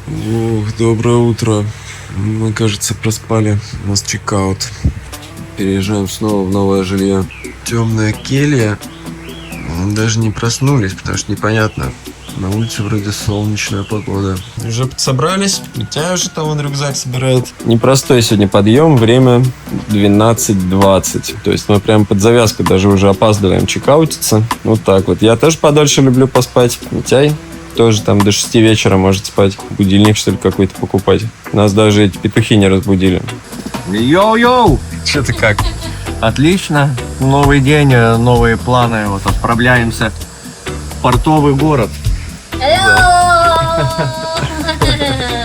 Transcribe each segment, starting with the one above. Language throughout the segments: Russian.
Ох, доброе утро. Мы, кажется, проспали. У нас чекаут. Переезжаем снова в новое жилье. Темная келья. Мы даже не проснулись, потому что непонятно. На улице вроде солнечная погода. Уже собрались. Митя уже там вон рюкзак собирает. Непростой сегодня подъем. Время 12:20. То есть мы прям под завязку даже уже опаздываем чекаутиться. Вот так вот. Я тоже подольше люблю поспать. Митяй тоже там до 6 вечера может спать. Будильник, что ли, какой-то покупать. Нас даже эти петухи не разбудили. Йоу-йоу! Что ты как? Отлично. Новый день, новые планы. Вот отправляемся в портовый город.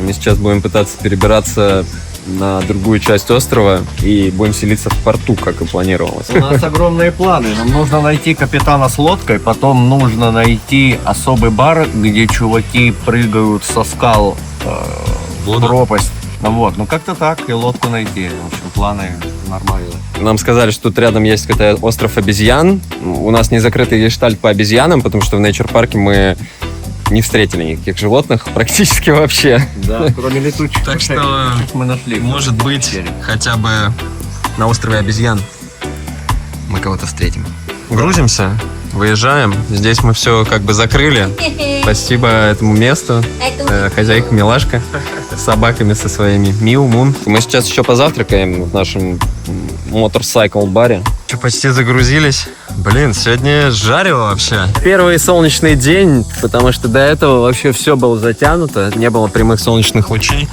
Мы сейчас будем пытаться перебираться на другую часть острова и будем селиться в порту, как и планировалось. У нас огромные планы. Нам нужно найти капитана с лодкой, потом нужно найти особый бар, где чуваки прыгают со скал в пропасть. Вот, ну как-то так, и лодку найти. В общем, планы нормальные. Нам сказали, что тут рядом есть какой-то остров обезьян. У нас не закрытый гештальт по обезьянам, потому что в нейчер-парке мы не встретили никаких животных практически вообще. Да, кроме летучих. Так что, мы нашли. Может быть, хотя бы на острове обезьян мы кого-то встретим. Грузимся, выезжаем. Здесь мы все как бы закрыли. Спасибо этому месту. Хозяйка милашка с собаками со своими. Миу, Мун. Мы сейчас еще позавтракаем в нашем моторсайкл-баре. Почти загрузились. Блин, сегодня жарило вообще. Первый солнечный день, потому что до этого вообще все было затянуто. Не было прямых солнечных лучей.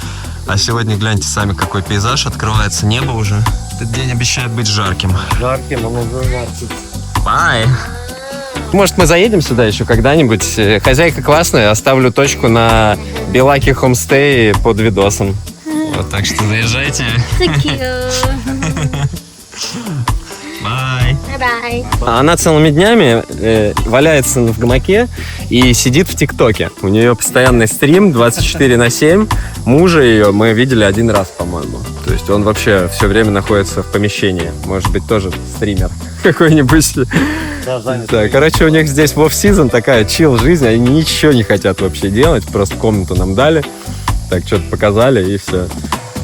А сегодня, гляньте сами, какой пейзаж. Открывается небо уже. Этот день обещает быть жарким. Жарким, он уже жаркий. Бай! Может, мы заедем сюда еще когда-нибудь? Хозяйка классная, оставлю точку на Белаки Хомстей под видосом. Вот, так что заезжайте. Бай. Bye. Она целыми днями валяется в гамаке и сидит в ТикТоке. У нее постоянный стрим 24/7. Мужа ее мы видели один раз, по-моему. То есть он вообще все время находится в помещении. Может быть, тоже стример какой-нибудь. Да, короче, у них здесь в офф-сизон такая чил жизнь. Они ничего не хотят вообще делать. Просто комнату нам дали. Так, что-то показали и все.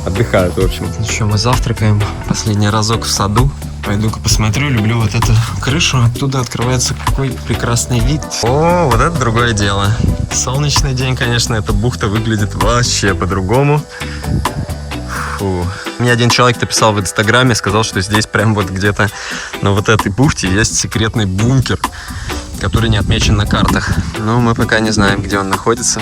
Отдыхают, в общем. Еще мы завтракаем. Последний разок в саду. Пойду-ка посмотрю, люблю вот эту крышу. Оттуда открывается какой прекрасный вид. О, вот это другое дело. Солнечный день, конечно, эта бухта выглядит вообще по-другому. Фу. Мне один человек написал в Инстаграме, сказал, что здесь прям вот где-то на вот этой бухте есть секретный бункер, который не отмечен на картах. Но мы пока не знаем, где он находится.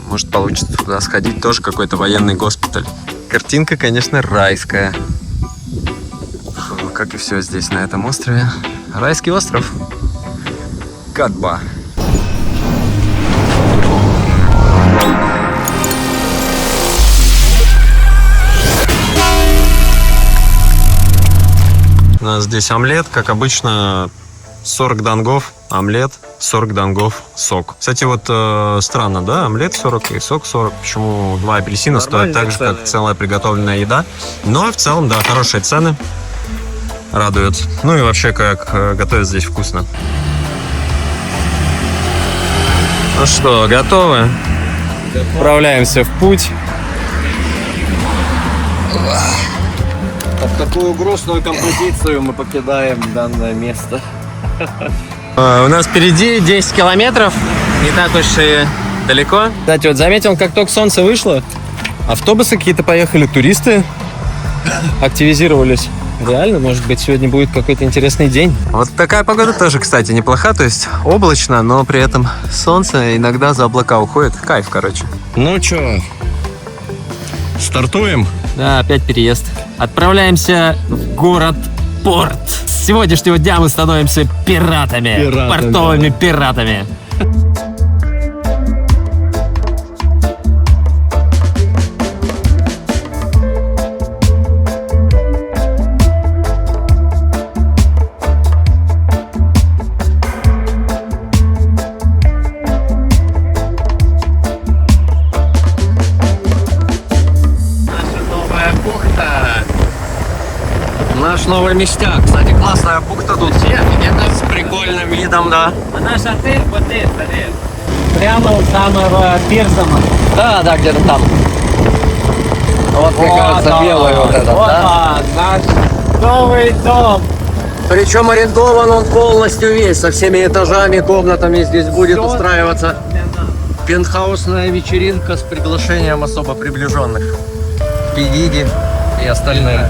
Может, получится туда сходить. Тоже какой-то военный госпиталь. Картинка, конечно, райская. Как и все здесь, на этом острове. Райский остров. Катба. У нас здесь омлет, как обычно, 40 донгов, омлет, 40 донгов, сок. Кстати, вот странно, да, омлет 40 и сок 40. Почему 2 апельсина стоят так же, как целая приготовленная еда? Но в целом, да, хорошие цены. Радует. Ну и вообще, как готовят здесь вкусно. Ну что, готовы? Отправляемся в путь. В такую грустную композицию мы покидаем данное место. У нас впереди 10 километров. Не так уж и далеко. Кстати, вот заметил, как только солнце вышло, автобусы какие-то поехали, туристы активизировались. Реально, может быть, сегодня будет какой-то интересный день. Вот такая погода тоже, кстати, неплоха. То есть облачно, но при этом солнце иногда за облака уходит. Кайф, короче. Ну чё, стартуем? Да, опять переезд. Отправляемся в город-порт. С сегодняшнего дня мы становимся пиратами. Портовыми пиратами. Наш новый местяк. Кстати, классная бухта тут. С прикольным видом, да. Наш отель, смотри. Прямо у самого Пирсома. Да, где-то там. Вот, мне кажется, белый вот этот, да? Наш новый дом. Причем арендован он полностью весь, со всеми этажами, комнатами. Здесь будет устраиваться пентхаусная вечеринка с приглашением особо приближенных. Пидиди и остальные.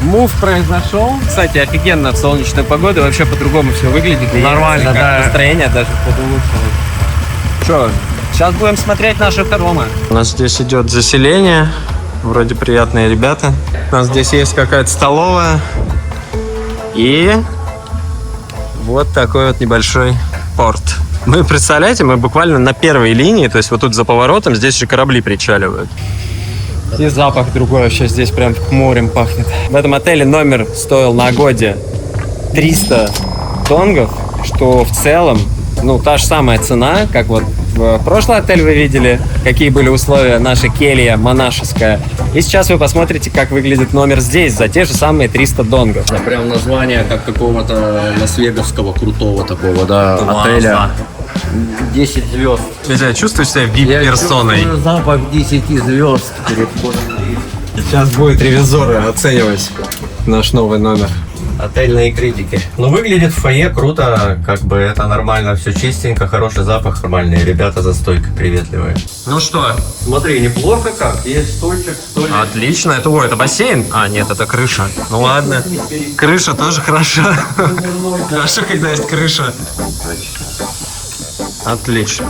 Мув произошел. Кстати, офигенно в солнечную погоду. Вообще по-другому все выглядит. И Нормально, как да. Настроение даже подулучшилось. Что, сейчас будем смотреть наши хоромы. У нас здесь идет заселение. Вроде приятные ребята. У нас здесь есть какая-то столовая. И вот такой вот небольшой порт. Мы, представляете, мы буквально на первой линии, то есть вот тут за поворотом, здесь же корабли причаливают. И запах другой вообще, здесь прям морем пахнет. В этом отеле номер стоил на Агоде 300 донгов, что в целом, ну, та же самая цена, как вот в прошлый отель вы видели, какие были условия, наша келья монашеская. И сейчас вы посмотрите, как выглядит номер здесь за те же самые 300 донгов. Да, прям название как какого-то лас-веговского крутого такого, да, отеля. 10 звезд. Я чувствую себя вип-персоной. Чувствую запах 10 звезд. Сейчас будет ревизоры оценивать наш новый номер. Отельные критики. Ну, выглядит в фойе круто, как бы это нормально, все чистенько, хороший запах, нормальные ребята за стойкой приветливые. Ну что? Смотри, неплохо как, есть стульчик. Отлично. Это бассейн? А, нет, это крыша. Ну ладно. Крыша тоже хороша. Хорошо, когда есть крыша. Отлично.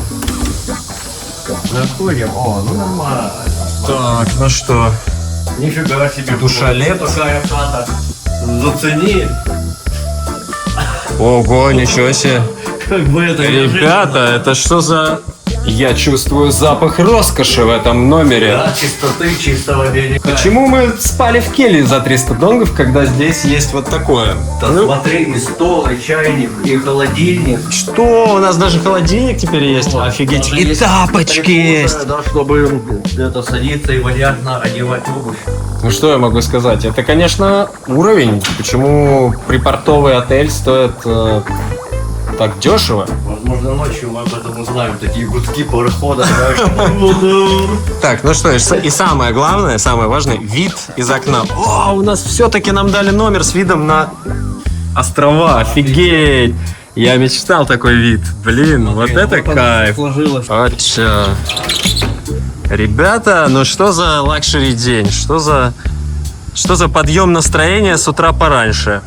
Заходим, о, ну нормально. Так, ну что? Нифига себе. Душалет. Такая хата. Зацени. Ого, ничего себе. Как бы это... Ребята, это что за... Я чувствую запах роскоши в этом номере. Да, чистоты, чистого берега. Почему мы спали в келье за 300 донгов, когда здесь есть вот такое? Да смотри, и стол, и чайник, и холодильник. Что? У нас даже холодильник теперь есть? Офигеть. Даже И есть тапочки прикольно, есть. Да, чтобы где-то садиться и вальяжно одевать обувь. Ну что я могу сказать? Это, конечно, уровень. Почему припортовый отель стоит так дешево? Возможно, ночью мы об этом узнаем. Такие гудки парохода. Так, ну что, и самое главное, самое важное, вид из окна. О, у нас все-таки нам дали номер с видом на острова. Офигеть! Я мечтал такой вид. Блин, вот это кайф. Сложилось. Ача. Ребята, ну что за лакшери день? Что за подъем настроения с утра пораньше?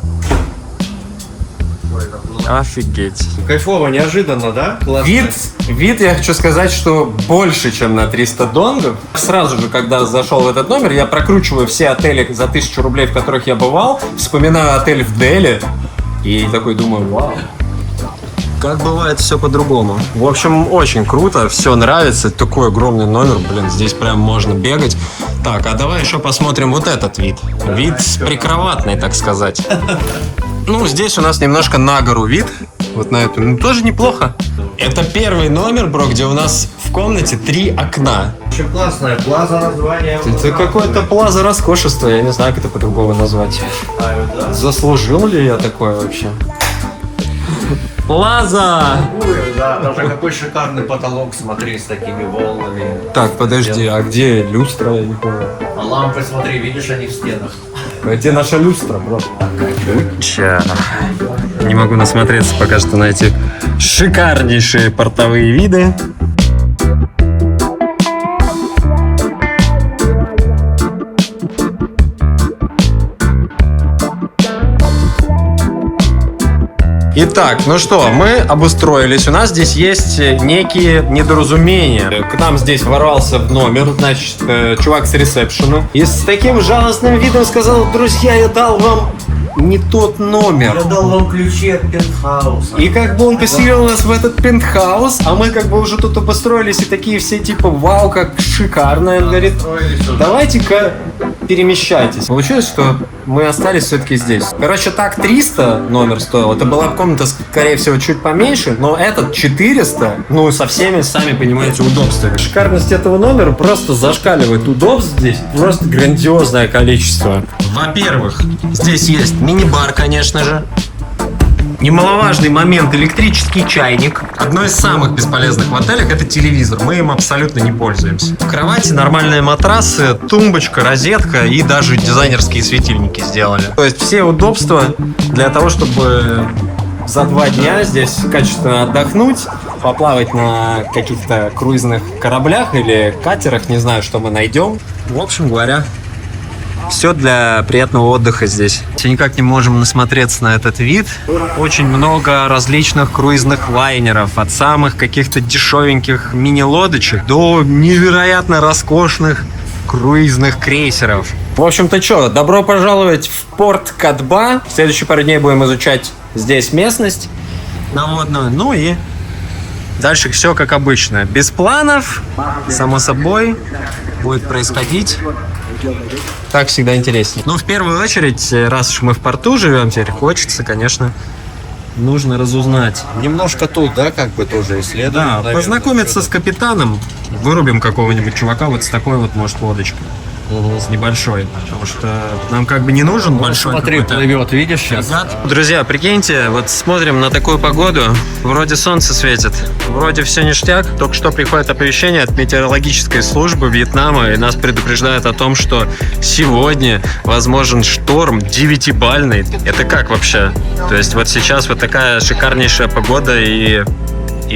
Офигеть. Кайфово, неожиданно, да? Вид, я хочу сказать, что больше, чем на 300 донгов. Сразу же, когда зашел в этот номер, я прокручиваю все отели за 1000 рублей, в которых я бывал, вспоминаю отель в Дели и такой думаю, вау. Как бывает все по-другому. В общем, очень круто, все нравится. Такой огромный номер, блин, здесь прям можно бегать. Так, а давай еще посмотрим вот этот вид. Вид прикроватный, так сказать. Ну, здесь у нас немножко на гору вид. Вот на эту. Ну, тоже неплохо. Это первый номер, бро, где у нас в комнате 3 окна. Очень классная плаза название. Это какое-то плаза роскошества, я не знаю, как это по-другому назвать. Заслужил ли я такое вообще? Плаза! Да, даже какой шикарный потолок, смотри, с такими волнами. Так, подожди, а где люстра, я не помню. А лампы, смотри, видишь, они в стенах. Где наша люстра, бро? Ча. Не могу насмотреться пока что на эти шикарнейшие портовые виды. Итак, ну что, мы обустроились. У нас здесь есть некие недоразумения. К нам здесь ворвался в номер, значит, чувак с ресепшена. И с таким жалостным видом сказал: друзья, я дал вам не тот номер. Я дал вам ключи от пентхауса. И как бы он поселил нас в этот пентхаус, а мы как бы уже тут обустроились и такие все типа, вау, как шикарно. Он говорит, давайте-ка перемещайтесь. Получилось, что мы остались все-таки здесь. Короче, так 300 номер стоил. Это была комната, скорее всего, чуть поменьше, но этот 400, ну, со всеми, сами понимаете, удобствами. Шикарность этого номера просто зашкаливает. Удобств здесь просто грандиозное количество. Во-первых, здесь есть мини-бар, конечно же. Немаловажный момент — электрический чайник. Одно из самых бесполезных в отелях — это телевизор. Мы им абсолютно не пользуемся. В кровати нормальные матрасы, тумбочка, розетка и даже дизайнерские светильники сделали. То есть все удобства для того, чтобы за 2 дня здесь качественно отдохнуть, поплавать на каких-то круизных кораблях или катерах, не знаю, что мы найдем. В общем говоря, все для приятного отдыха здесь. Все никак не можем насмотреться на этот вид. Очень много различных круизных лайнеров. От самых каких-то дешевеньких мини-лодочек до невероятно роскошных круизных крейсеров. В общем-то, что, добро пожаловать в порт Кадба. В следующие пару дней будем изучать здесь местность наводную. Ну и дальше все как обычно. Без планов, само собой, будет происходить. Так всегда интереснее. Ну, в первую очередь, раз уж мы в порту живем, теперь хочется, конечно, нужно разузнать. Немножко тут, да, как бы тоже исследуем. Да, наверное, познакомиться с капитаном, вырубим какого-нибудь чувака вот с такой вот, может, лодочкой. С небольшой, потому что нам как бы не нужен большой. Смотри, какой-то. плывет, видишь сейчас? Друзья, прикиньте, вот смотрим на такую погоду, вроде солнце светит, вроде все ништяк, только что приходит оповещение от метеорологической службы Вьетнама, и нас предупреждают о том, что сегодня возможен шторм 9-бальный. Это как вообще? То есть вот сейчас вот такая шикарнейшая погода и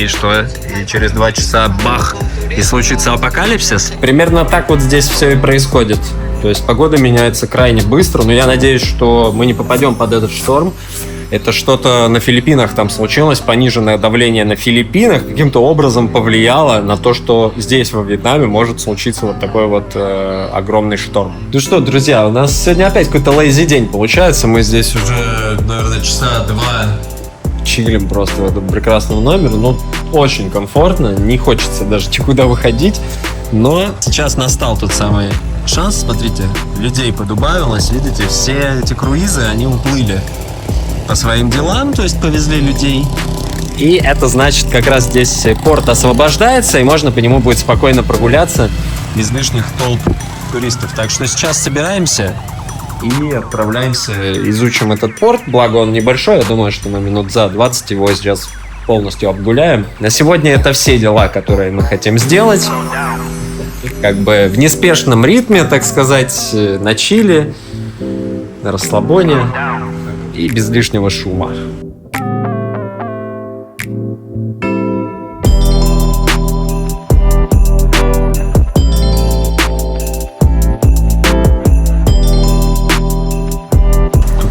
что? И через 2 часа бах, и случится апокалипсис? Примерно так вот здесь все и происходит. То есть погода меняется крайне быстро, но я надеюсь, что мы не попадем под этот шторм. Это что-то на Филиппинах там случилось, пониженное давление на Филиппинах каким-то образом повлияло на то, что здесь, во Вьетнаме, может случиться вот такой вот огромный шторм. Ну что, друзья, у нас сегодня опять какой-то лейзи день получается. Мы здесь уже, наверное, часа 2 чилим просто в этом прекрасном номере. Ну, очень комфортно, не хочется даже никуда выходить. Но сейчас настал тот самый шанс. Смотрите, людей подубавилось. Видите, все эти круизы, они уплыли по своим делам, то есть повезли людей. И это значит, как раз здесь порт освобождается, и можно по нему будет спокойно прогуляться без лишних толп туристов. Так что сейчас собираемся и отправляемся, изучим этот порт. Благо он небольшой, я думаю, что мы минут за 20 его сейчас полностью обгуляем. На сегодня это все дела, которые мы хотим сделать. Как бы в неспешном ритме, так сказать, на чиле, на расслабоне и без лишнего шума.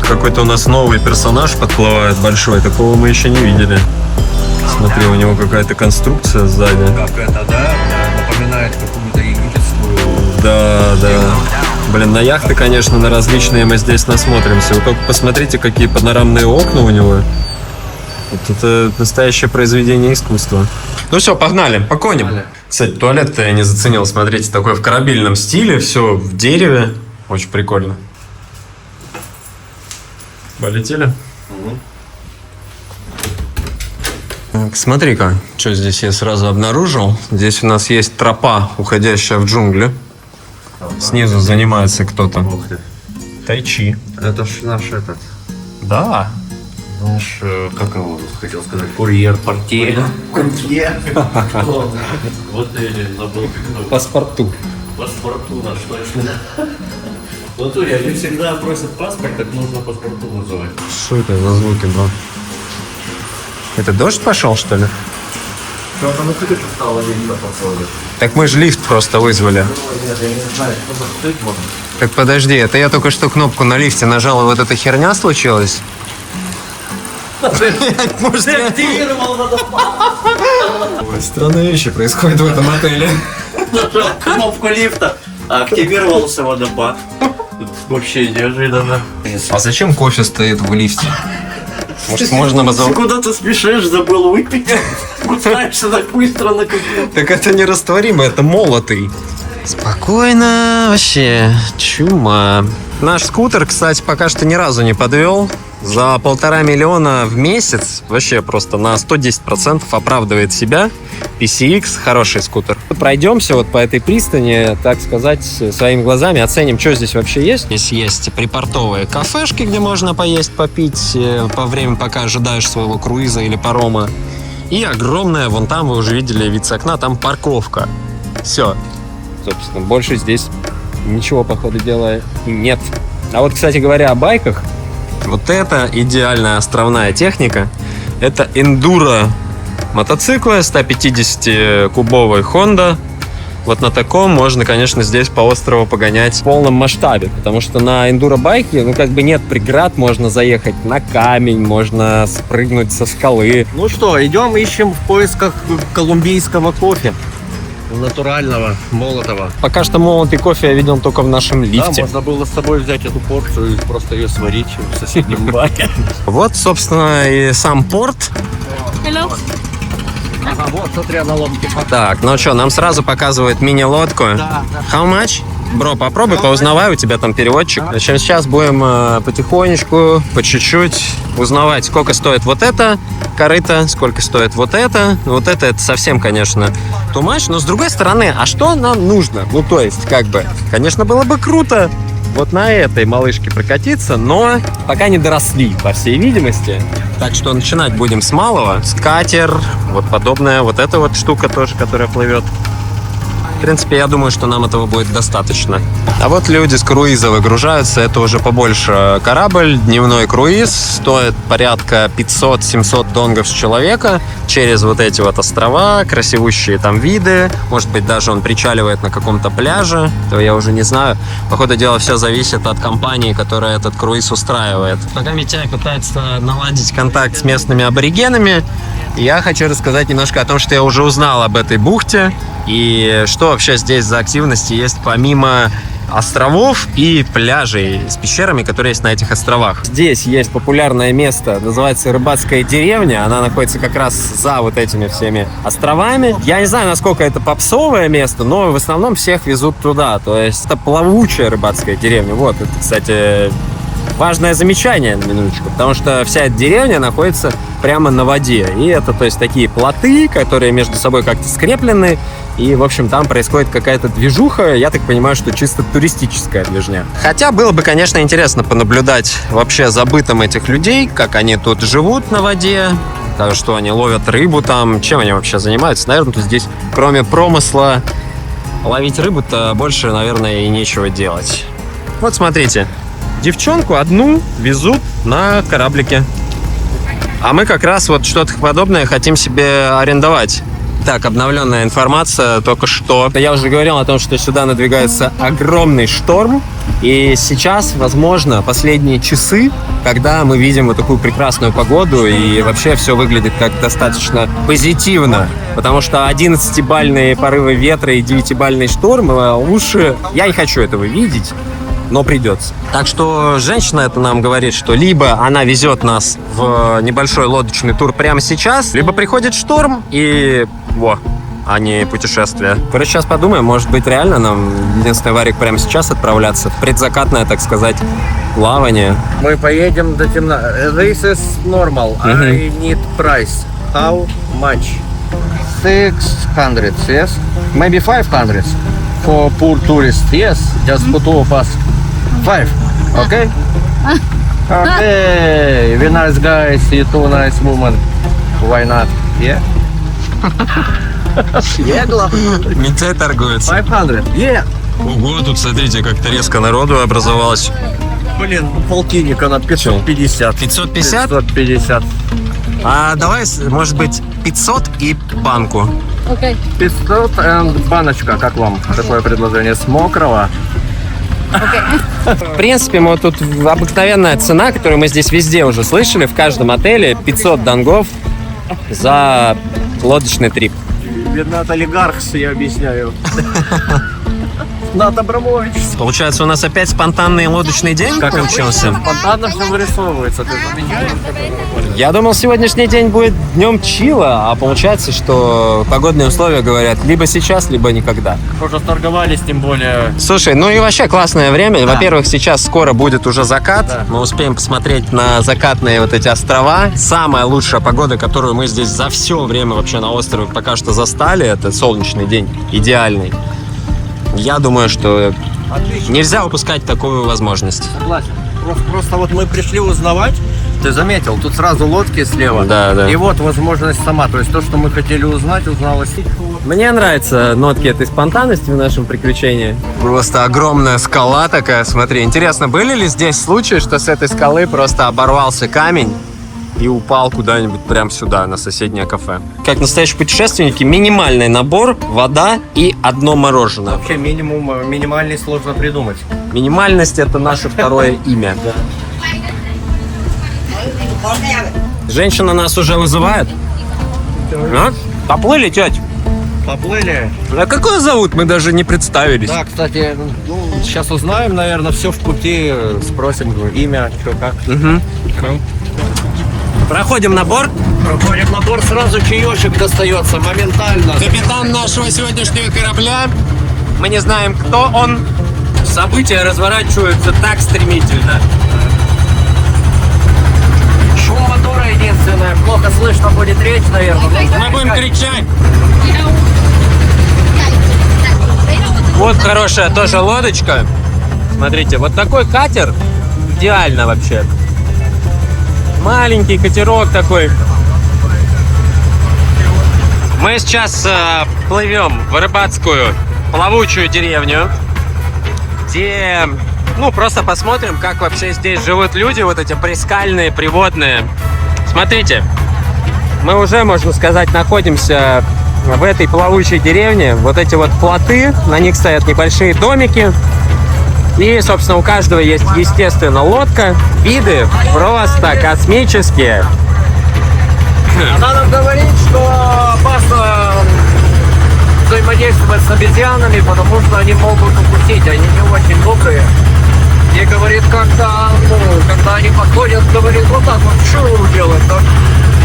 Какой-то у нас новый персонаж подплывает большой, такого мы еще не видели. Смотри, у него какая-то конструкция сзади. Как это, да? Напоминает какую-то египетскую. Да, да. Блин, на яхты, конечно, на различные мы здесь насмотримся. Вы только посмотрите, какие панорамные окна у него. Вот это настоящее произведение искусства. Ну все, погнали, по коням. Кстати, туалет-то я не заценил. Смотрите, такой в корабельном стиле, все в дереве. Очень прикольно. Полетели? Так, смотри-ка, что здесь я сразу обнаружил. Здесь у нас есть тропа, уходящая в джунгли. Снизу занимается кто-то. Тайчи. Это ж наш этот. Да. Наш, как его хотел сказать, курьер, портье. Курьер. Вот я забыл. Паспорту. Паспорту наш, точно. Вот они всегда просят паспорт, так нужно паспорту называть. Что это за звуки, бро? Это дождь пошел, что ли? Что-то на крышу стало видно подходит. Так мы же лифт просто вызвали. Нет, я не знаю, что за можно. Так подожди, это я только что кнопку на лифте нажал, и вот эта херня случилась? Может, я Активировал водопад. странные вещи происходят в этом отеле. Нажал кнопку лифта, а активировался водопад. Вообще неожиданно. А зачем кофе стоит в лифте? Может, можно Ты куда ты спешишь, забыл выпить? Спускаешься так быстро на кухню. Так это не растворимый, это молотый. Спокойно, вообще, чума. Наш скутер, кстати, пока что ни разу не подвел. За 1,5 миллиона в месяц вообще просто на 110% оправдывает себя. PCX, хороший скутер. Пройдемся вот по этой пристани, так сказать, своими глазами, оценим, что здесь вообще есть. Здесь есть припортовые кафешки, где можно поесть, попить по времени, пока ожидаешь своего круиза или парома. И огромная, вон там вы уже видели вид с окна, там парковка. Все. Собственно, больше здесь ничего, по ходу дела, нет. А вот, кстати говоря, о байках, вот это идеальная островная техника. Это эндуро мотоциклы, 150-кубовый Honda. Вот на таком можно, конечно, здесь по острову погонять в полном масштабе, потому что на эндуро-байке, ну, как бы нет преград, можно заехать на камень, можно спрыгнуть со скалы. Ну что, идем ищем в поисках колумбийского кофе. Натурального, молотого. Пока что молотый кофе я видел только в нашем Да, лифте. можно было с собой взять эту порцию и просто ее сварить в соседнем баре. Вот, собственно, и сам порт. Ага, вот, смотри, на лодке. Так, ну что, нам сразу показывают мини-лодку. Да, да. How much? Бро, попробуй, поузнавай, у тебя там переводчик. В общем, сейчас будем потихонечку, по чуть-чуть узнавать, сколько стоит вот это корыто, сколько стоит вот это. Вот это совсем, конечно, too much. Но с другой стороны, а что нам нужно? Ну, то есть, как бы, конечно, было бы круто вот на этой малышке прокатиться, но пока не доросли, по всей видимости. Так что начинать будем с малого. Скатер, вот подобная вот эта вот штука тоже, которая плывет. В принципе, я думаю, что нам этого будет достаточно. А вот люди с круиза выгружаются. Это уже побольше корабль. Дневной круиз стоит порядка 500-700 донгов с человека. Через вот эти вот острова, красивущие там виды. Может быть, даже он причаливает на каком-то пляже. То я уже не знаю. По ходу дела, все зависит от компании, которая этот круиз устраивает. Пока Митяй пытается наладить контакт с местными аборигенами, я хочу рассказать немножко о том, что я уже узнал об этой бухте и что вообще здесь за активности есть помимо островов и пляжей с пещерами, которые есть на этих островах. Здесь есть популярное место, называется Рыбацкая деревня. Она находится как раз за вот этими всеми островами. Я не знаю, насколько это попсовое место, но в основном всех везут туда. То есть это плавучая рыбацкая деревня. Вот, это, кстати, важное замечание, на минуточку, потому что вся эта деревня находится прямо на воде. И это, то есть, такие плоты, которые между собой как-то скреплены. И, в общем, там происходит какая-то движуха. Я так понимаю, что чисто туристическая движня. Хотя было бы, конечно, интересно понаблюдать вообще за бытом этих людей, как они тут живут на воде, что они ловят рыбу там, чем они вообще занимаются. Наверное, тут здесь, кроме промысла ловить рыбу-то, больше, наверное, и нечего делать. Вот смотрите. Девчонку одну везут на кораблике. А мы как раз вот что-то подобное хотим себе арендовать. Так, обновленная информация только что. Я уже говорил о том, что сюда надвигается огромный шторм. И сейчас, возможно, последние часы, когда мы видим вот такую прекрасную погоду, и вообще все выглядит как достаточно позитивно. Потому что 11-бальные порывы ветра и 9-бальный шторм, лучше я не хочу этого видеть. Но придется. Так что женщина это нам говорит, что либо она везет нас в небольшой лодочный тур прямо сейчас, либо приходит шторм и а не путешествие. Короче, сейчас подумаем, может быть, реально нам единственный варик прямо сейчас отправляться в предзакатное, так сказать, плавание. Мы поедем до темна. This is normal. I need price. How much? 600, yes? Maybe 500 for poor tourists. Yes, just for two of us. 5, okay? Okay, we nice guys, you two nice women. Why not? Yeah? Yeah, Митяй торгуется. 500, yeah. Ого, тут смотрите, как-то резко народу образовалось. Блин, полтинника на 550. 550? 550. А давай, может быть, 500 и банку. 500 и баночка, как вам такое предложение? С мокрого? В принципе, мы тут обыкновенная цена, которую мы здесь везде уже слышали, в каждом отеле 500 донгов за лодочный трип. Видно, от олигархс, я объясняю. Над Абрамович. Получается, у нас опять спонтанный лодочный день получился. Спонтанно все вырисовывается, ты замечаешь? Я думал, сегодняшний день будет днем чила, а получается, что погодные условия говорят либо сейчас, либо никогда. Уже торговались, тем более. Слушай, ну и вообще классное время. Во-первых, сейчас скоро будет уже закат. Да. Мы успеем посмотреть на закатные вот эти острова. Самая лучшая погода, которую мы здесь за все время вообще на острове пока что застали, это солнечный день. Идеальный. Я думаю, что Отлично. нельзя упускать такую возможность. Согласен. Просто вот мы пришли узнавать. Ты заметил, тут сразу лодки слева. Да, да. И вот возможность сама. То есть то, что мы хотели узнать, узналось. Мне нравятся нотки этой спонтанности в нашем приключении. Просто огромная скала такая, смотри. Интересно, были ли здесь случаи, что с этой скалы просто оборвался камень и упал куда-нибудь прямо сюда, на соседнее кафе? Как настоящие путешественники, минимальный набор, вода и одно мороженое. Вообще минимальный сложно придумать. Минимальность — это наше второе имя. Женщина нас уже вызывает. А? Поплыли, тетя? Поплыли. А как ее зовут? Мы даже не представились. Да, кстати, сейчас узнаем, наверное, все в пути. Спросим имя, что как. Проходим набор. Проходим набор, сразу чаечек достается моментально. Капитан нашего сегодняшнего корабля. Мы не знаем, кто он. События разворачиваются так стремительно. Шум мотора единственное. Плохо слышно будет речь, наверное. Мы будем кричать. Вот хорошая тоже лодочка. Смотрите, вот такой катер. Идеально вообще. Маленький катерок такой. Мы сейчас плывем в рыбацкую плавучую деревню, где, просто посмотрим, как вообще здесь живут люди, вот эти прискальные, приводные. Смотрите, мы уже, можно сказать, находимся в этой плавучей деревне. Вот эти вот плоты, на них стоят небольшие домики. И, собственно, у каждого есть, естественно, лодка. Виды просто космические. Она нам говорит, что опасно взаимодействовать с обезьянами, потому что они могут укусить, они не очень добрые. И говорит, когда они подходят, говорит, вот так вот чу делают. Так.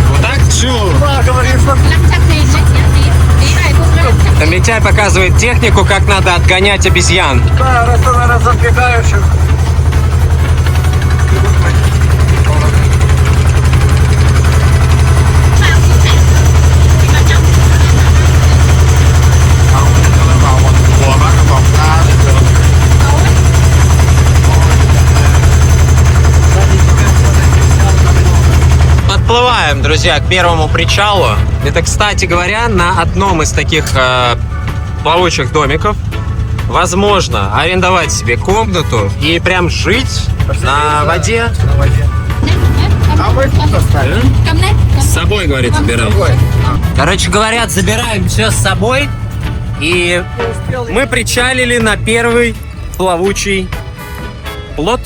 Вот так? Чу! Да, говорит, что... Митяй показывает технику, как надо отгонять обезьян. Да, раз забегаешь их. Подплываем, друзья, к первому причалу. Это, кстати говоря, на одном из таких плавучих домиков возможно арендовать себе комнату и прям жить на воде. А мы тут оставим. С собой, говорит, забираем. Короче говоря, забираем все с собой. И мы причалили на первый плавучий плот.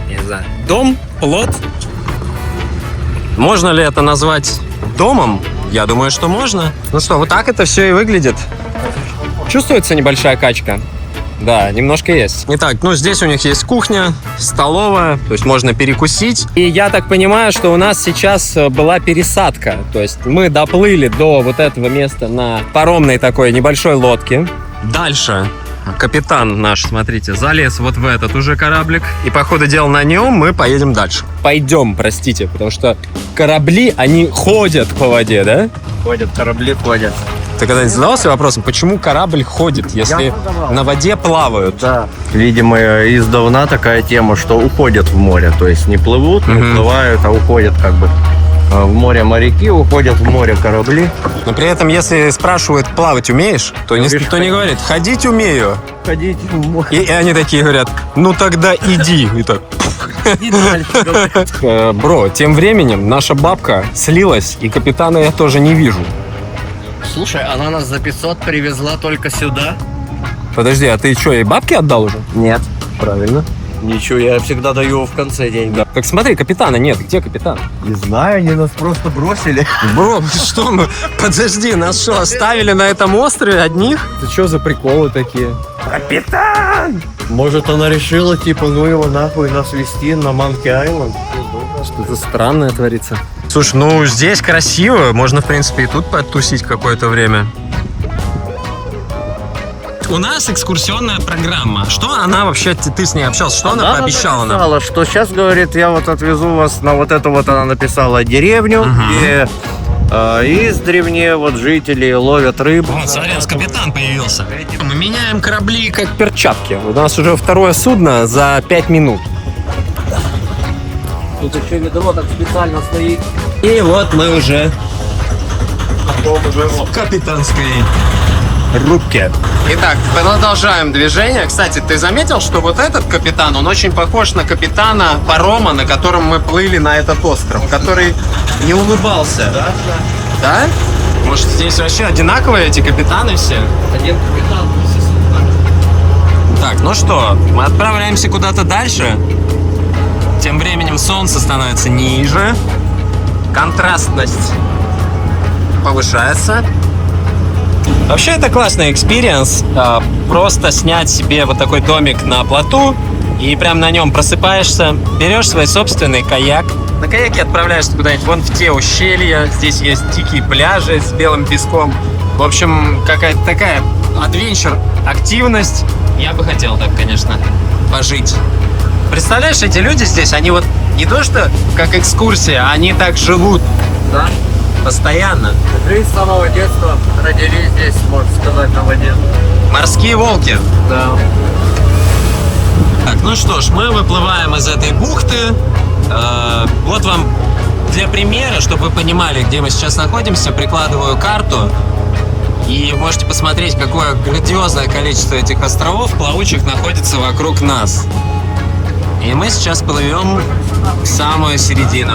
Не знаю. Дом, плот. Можно ли это назвать домом? Я думаю, что можно. Ну что, вот так это все и выглядит. Чувствуется небольшая качка? Да, немножко есть. Итак, здесь у них есть кухня, столовая, то есть можно перекусить. И я так понимаю, что у нас сейчас была пересадка. То есть мы доплыли до вот этого места на паромной такой небольшой лодке. Дальше капитан наш, смотрите, залез вот в этот уже кораблик. И по ходу дела на нем мы поедем дальше. Пойдем, простите, потому что корабли, они ходят по воде, да? Ходят, корабли ходят. Ты когда-нибудь задавался вопросом, почему корабль ходит, если на воде плавают? Да. Видимо, издавна такая тема, что уходят в море. То есть не плывут, не плывают, а уходят как бы. В море моряки, уходят в море корабли. Но при этом, если спрашивают, плавать умеешь, то никто не говорит, ходить умею. Ходить в море. И они такие говорят, ну тогда иди. И так. Бро, тем временем наша бабка слилась, и капитана я тоже не вижу. Слушай, она нас за 500 привезла только сюда? Подожди, а ты что, ей бабки отдал уже? Нет. Правильно. Ничего, я всегда даю его в конце деньги. Так смотри, капитана нет. Где капитан? Не знаю, они нас просто бросили. Бро, что мы? Подожди, нас что, оставили на этом острове одних? Это что за приколы такие? Капитан! Может, она решила, типа, ну его нахуй нас везти на Манки-Айленд? Что-то странное творится. Слушай, ну здесь красиво. Можно, в принципе, и тут потусить какое-то время. У нас экскурсионная программа. Что она вообще, ты с ней общался, что она пообещала нам? Написала, что сейчас, говорит, я вот отвезу вас на вот эту вот, она написала, деревню, где издревле вот жители ловят рыбу. Вот, смотри, капитан появился. Мы меняем корабли как перчатки. У нас уже второе судно за 5 минут. Тут еще ведро так специально стоит. И вот мы уже в капитанской рубке. Итак, продолжаем движение. Кстати, ты заметил, что вот этот капитан, он очень похож на капитана парома, на котором мы плыли на этот остров, который не улыбался. Да? Может, здесь вообще одинаковые эти капитаны все? Один капитан. Так, ну что, мы отправляемся куда-то дальше. Тем временем солнце становится ниже. Контрастность повышается. Вообще это классный экспириенс. Просто снять себе вот такой домик на плоту и прям на нем просыпаешься, берешь свой собственный каяк. На каяке отправляешься куда-нибудь вон в те ущелья. Здесь есть дикие пляжи с белым песком. В общем, какая-то такая адвенчер, активность. Я бы хотел так, конечно, пожить. Представляешь, эти люди здесь, они вот не то что как экскурсия, они так живут, да, постоянно. Мы с самого детства родились здесь, можно сказать, на воде. Морские волки. Да. Так, ну что ж, мы выплываем из этой бухты. Вот вам для примера, чтобы вы понимали, где мы сейчас находимся, прикладываю карту. И можете посмотреть, какое грандиозное количество этих островов плавучих находится вокруг нас. И мы сейчас плывем в самую середину.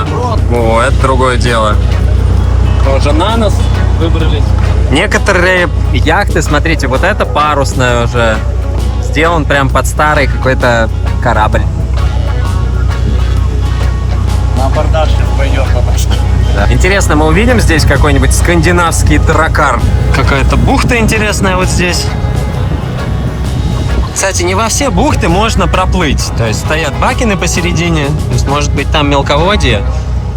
О, это другое дело. Тоже на нас выбрались. Некоторые яхты, смотрите, вот это парусная уже. Сделан прям под старый какой-то корабль. На абордаж сейчас пойдем. Да. Интересно, мы увидим здесь какой-нибудь скандинавский дракар? Какая-то бухта интересная вот здесь. Кстати, не во все бухты можно проплыть. То есть стоят бакины посередине. То есть, может быть, там мелководье.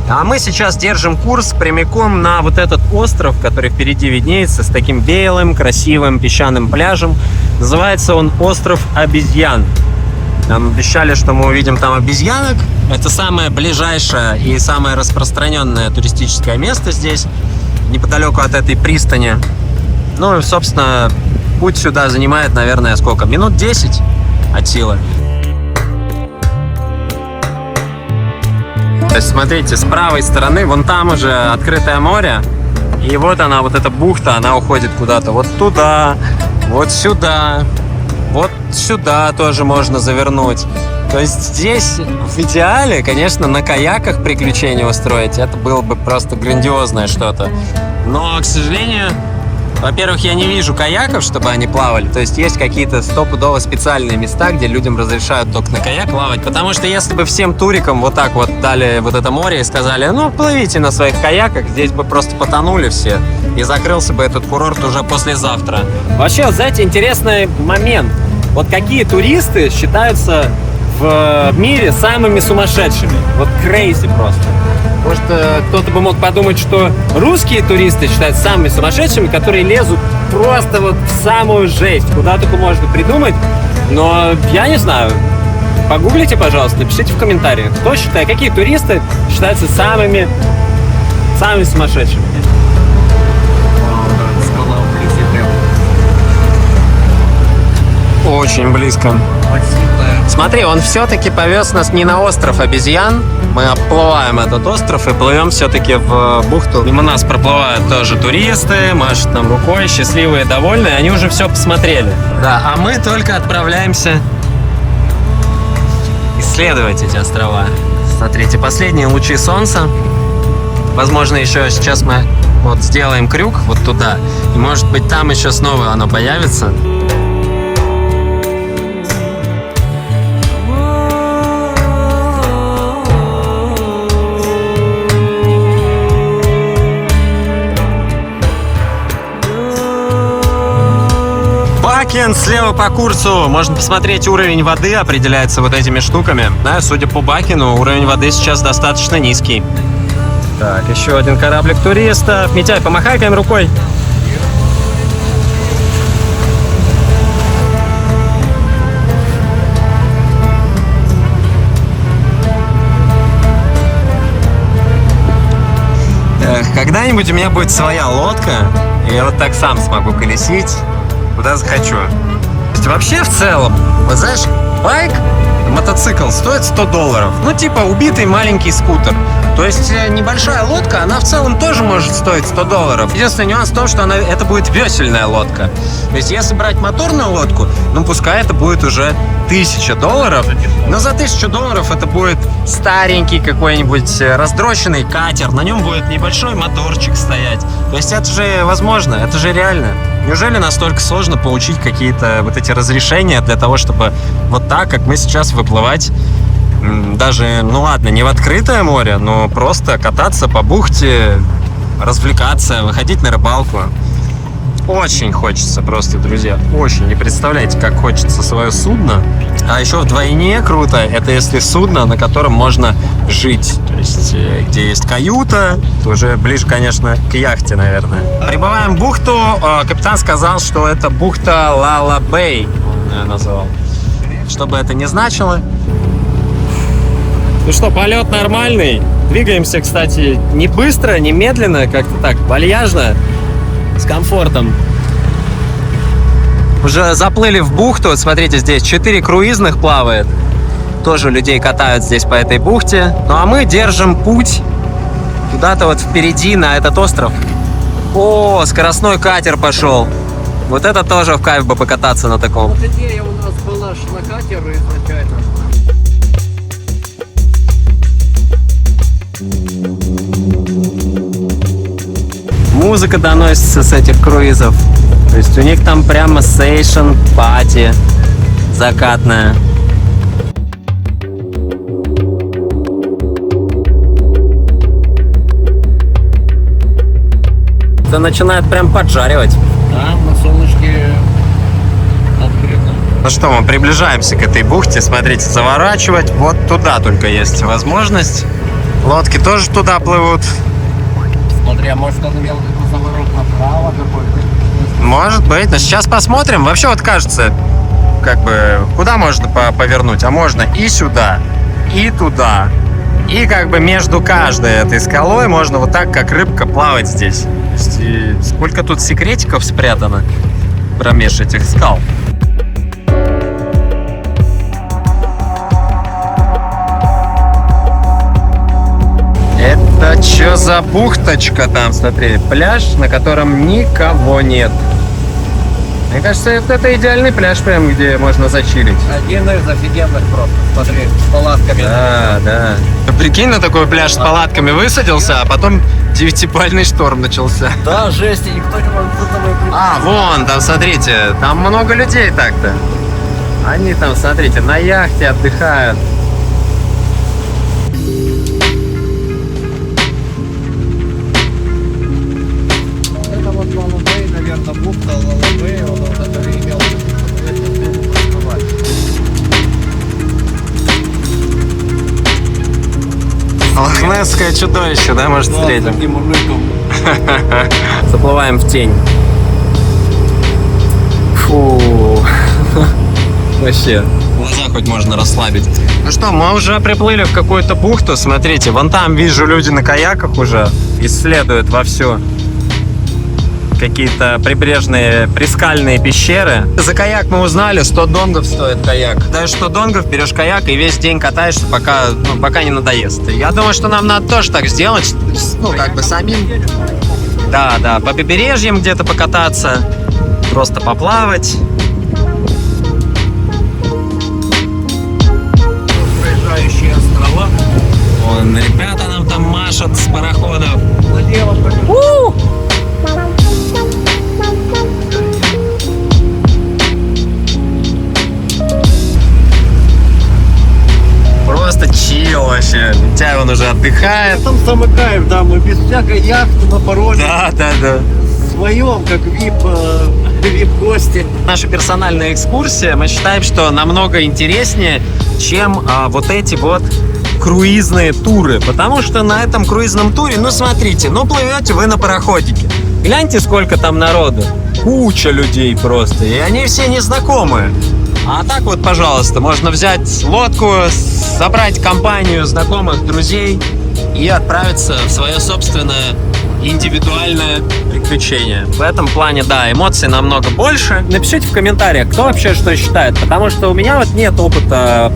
А мы сейчас держим курс прямиком на вот этот остров, который впереди виднеется, с таким белым, красивым песчаным пляжем. Называется он остров Обезьян. Нам обещали, что мы увидим там обезьянок. Это самое ближайшее и самое распространенное туристическое место здесь, неподалеку от этой пристани. Ну и, собственно, путь сюда занимает, наверное, сколько? Минут 10 от силы. То есть, смотрите, с правой стороны, вон там уже открытое море. И вот она, вот эта бухта, она уходит куда-то вот туда, вот сюда. Вот сюда тоже можно завернуть. То есть здесь в идеале, конечно, на каяках приключения устроить. Это было бы просто грандиозное что-то. Но, к сожалению, во-первых, я не вижу каяков, чтобы они плавали. То есть есть какие-то стопудово специальные места, где людям разрешают только на каяк плавать. Потому что если бы всем турикам вот так вот дали вот это море и сказали, ну, плывите на своих каяках, здесь бы просто потонули все. И закрылся бы этот курорт уже послезавтра. Вообще, знаете, интересный момент. Вот какие туристы считаются в мире самыми сумасшедшими? Вот крейзи просто. Может, кто-то бы мог подумать, что русские туристы считаются самыми сумасшедшими, которые лезут просто вот в самую жесть. Куда только можно придумать. Но я не знаю. Погуглите, пожалуйста, напишите в комментариях, кто считает, какие туристы считаются самыми сумасшедшими. Очень близко. Смотри, он все-таки повез нас не на остров обезьян. Мы обплываем этот остров и плывем все-таки в бухту. Мимо нас проплывают тоже туристы, машут нам рукой, счастливые, довольные. Они уже все посмотрели. Да, а мы только отправляемся исследовать эти острова. Смотрите, последние лучи солнца. Возможно, еще сейчас мы вот сделаем крюк вот туда. И может быть там еще снова оно появится. момент слева по курсу можно посмотреть уровень воды, определяется вот этими штуками. Да, судя по Бакину, уровень воды сейчас достаточно низкий. Так, еще один кораблик туристов. Митяй, помахай им рукой. Когда-нибудь у меня будет своя лодка, и я вот так сам смогу колесить, куда захочу. То есть вообще в целом, вот знаешь, байк, мотоцикл стоит $100. Ну типа убитый маленький скутер. То есть небольшая лодка, она в целом тоже может стоить $100. Единственный нюанс в том, что это будет весельная лодка. То есть если брать моторную лодку, ну пускай это будет уже $1000, но за $1000 это будет старенький какой-нибудь раздроченный катер, на нем будет небольшой моторчик стоять. То есть это же возможно, это же реально. Неужели настолько сложно получить какие-то вот эти разрешения для того, чтобы вот так, как мы сейчас, выплывать даже, ну ладно, не в открытое море, но просто кататься по бухте, развлекаться, выходить на рыбалку. Очень хочется просто, друзья, очень. Не представляете, как хочется свое судно. А еще вдвойне круто, это если судно, на котором можно жить. То есть, где есть каюта, то уже ближе, конечно, к яхте, наверное. Прибываем в бухту. Капитан сказал, что это бухта Лала-Бэй, он назвал. Что бы это ни значило. Ну что, полет нормальный. Двигаемся, кстати, не быстро, не медленно, как-то так, вальяжно. С комфортом. Уже заплыли в бухту. Смотрите, здесь 4 круизных плавает. Тоже людей катают здесь по этой бухте. Ну а мы держим путь куда-то вот впереди на этот остров. О, скоростной катер пошел. Вот это тоже в кайф бы покататься на таком. Вот идея у нас была на катер изначально. Музыка доносится с этих круизов. То есть у них там прямо сейшн, пати закатная. Это начинает прям поджаривать. Да, на солнышке открыто. Ну что, мы приближаемся к этой бухте. Смотрите, заворачивать вот туда только есть возможность. Лодки тоже туда плывут. Смотри, а может он имел в виду заворот направо какой-то? Может быть, но сейчас посмотрим. Вообще вот кажется, как бы, куда можно повернуть? А можно и сюда, и туда. И как бы между каждой этой скалой можно вот так, как рыбка, плавать здесь. То есть, и сколько тут секретиков спрятано промеж этих скал. Это что за бухточка там, смотри, пляж, на котором никого нет. Мне кажется, это идеальный пляж, прям, где можно зачилить. Один из офигенных просто, смотри, с палатками. Да, да. Прикинь, на такой пляж с палатками высадился, а потом 9-бальный шторм начался. Да, жесть, и никто не может за тобой прийти. А, вон, там, смотрите, там много людей так-то. Они там, смотрите, на яхте отдыхают. Это вот Лала-Бэй, наверное, бухта Лала-Бэй, он вот это и имел. Лохнесское чудовище, да, может, встретим? Таким мужиком. Заплываем в тень. Фу. Вообще. Глаза хоть можно расслабить. Ну что, мы уже приплыли в какую-то бухту. Смотрите, вон там вижу, люди на каяках уже исследуют вовсю какие-то прибрежные прискальные пещеры. За каяк мы узнали, 100 донгов стоит каяк. Даешь 100 донгов, берешь каяк и весь день катаешься, пока не надоест. Я думаю, что нам надо тоже так сделать, ну, как бы самим. Да, по побережьям где-то покататься, просто поплавать. Проезжающие острова. Вон, ребята нам там машут с пароходов. Налево Просто чил вообще. Митяй, он уже отдыхает. Там самый кайф, да, мы без всякой яхты на пароме. Да. В своем, как вип Вип-гости. Наша персональная экскурсия, мы считаем, что намного интереснее, чем вот эти вот круизные туры. Потому что на этом круизном туре, ну смотрите, ну плывете вы на пароходике. Гляньте, сколько там народу. Куча людей просто. И они все незнакомые. А так вот, пожалуйста, можно взять лодку, собрать компанию знакомых, друзей и отправиться в свое собственное индивидуальное приключение. В этом плане, да, эмоций намного больше. Напишите в комментариях, кто вообще что считает, потому что у меня вот нет опыта,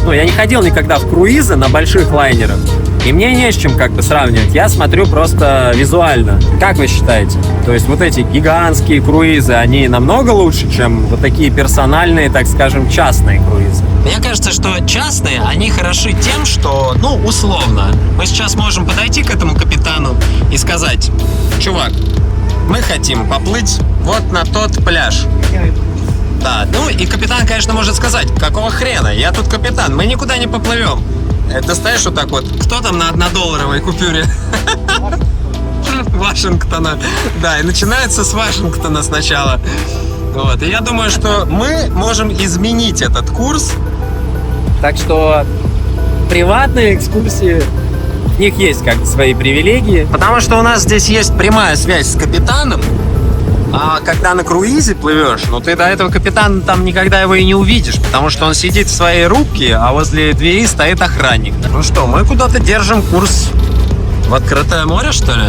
ну, я не ходил никогда в круизы на больших лайнерах, и мне не с чем как бы сравнивать. Я смотрю просто визуально. Как вы считаете? То есть вот эти гигантские круизы, они намного лучше, чем вот такие персональные, так скажем, частные круизы? Мне кажется, что частные, они хороши тем, что, ну, условно, мы сейчас можем подойти к этому капитану и сказать: чувак, мы хотим поплыть вот на тот пляж. Да, ну и капитан, конечно, может сказать: какого хрена, я тут капитан, мы никуда не поплывем. Достаешь вот так вот, кто там на $1 купюре? Вашингтона. Да, и начинается с Вашингтона сначала. Вот, и я думаю, что мы можем изменить этот курс. Так что приватные экскурсии, у них есть как свои привилегии. Потому что у нас здесь есть прямая связь с капитаном. А когда на круизе плывешь, ну ты до этого капитана там никогда его и не увидишь, потому что он сидит в своей рубке, а возле двери стоит охранник. Ну что, мы куда-то держим курс в открытое море, что ли?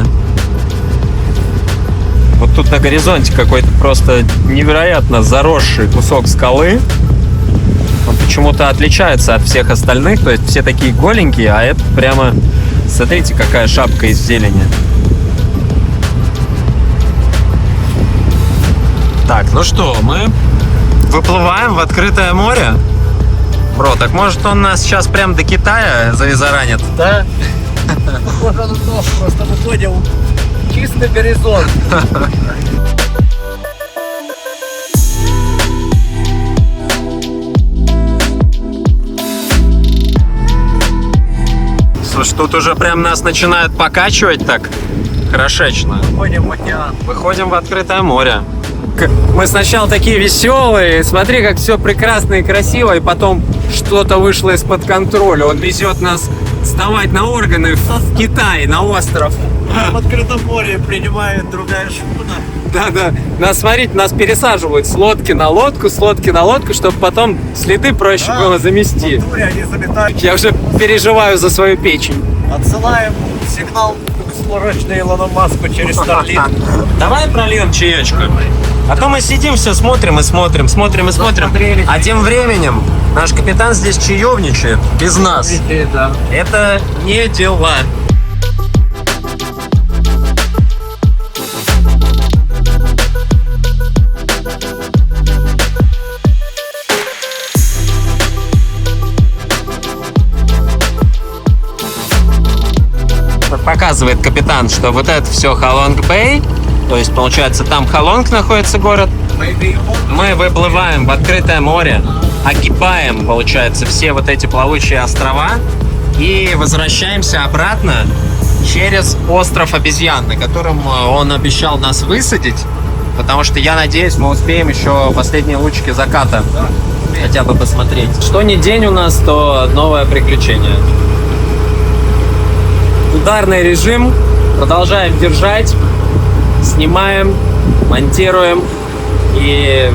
Вот тут на горизонте какой-то просто невероятно заросший кусок скалы. Он почему-то отличается от всех остальных, то есть все такие голенькие, а это прямо, смотрите, какая шапка из зелени. Так, ну что, мы выплываем в открытое море. Бро, так может он нас сейчас прям до Китая завизаранит? Да? Похоже на то, просто выходим в чистый горизонт. Слушай, тут уже прям нас начинают покачивать так хорошечно. Выходим в океан. Выходим в открытое море. Мы сначала такие веселые, смотри, как все прекрасно и красиво, и потом что-то вышло из-под контроля. Он везет нас сдавать на органы в Китай, на остров. В открытом море принимает другая шхуна. Да-да, нас, смотрите, нас пересаживают с лодки на лодку, чтобы потом следы проще было замести. Они заметают. Я уже переживаю за свою печень. Отсылаем сигнал срочно Илону Маску через Starlink. Давай прольем чаечку. А то мы сидим, все смотрим. А тем временем наш капитан здесь чаевничает без нас. Да. Это не дела. Показывает капитан, что вот это все Халонг-Бэй, то есть получается там Халонг находится город. Мы выплываем в открытое море, огибаем, получается, все вот эти плавучие острова и возвращаемся обратно через остров Обезьян, на котором он обещал нас высадить, потому что я надеюсь, мы успеем еще последние лучики заката хотя бы посмотреть. Что ни день у нас, то новое приключение. Ударный режим, продолжаем держать, снимаем, монтируем и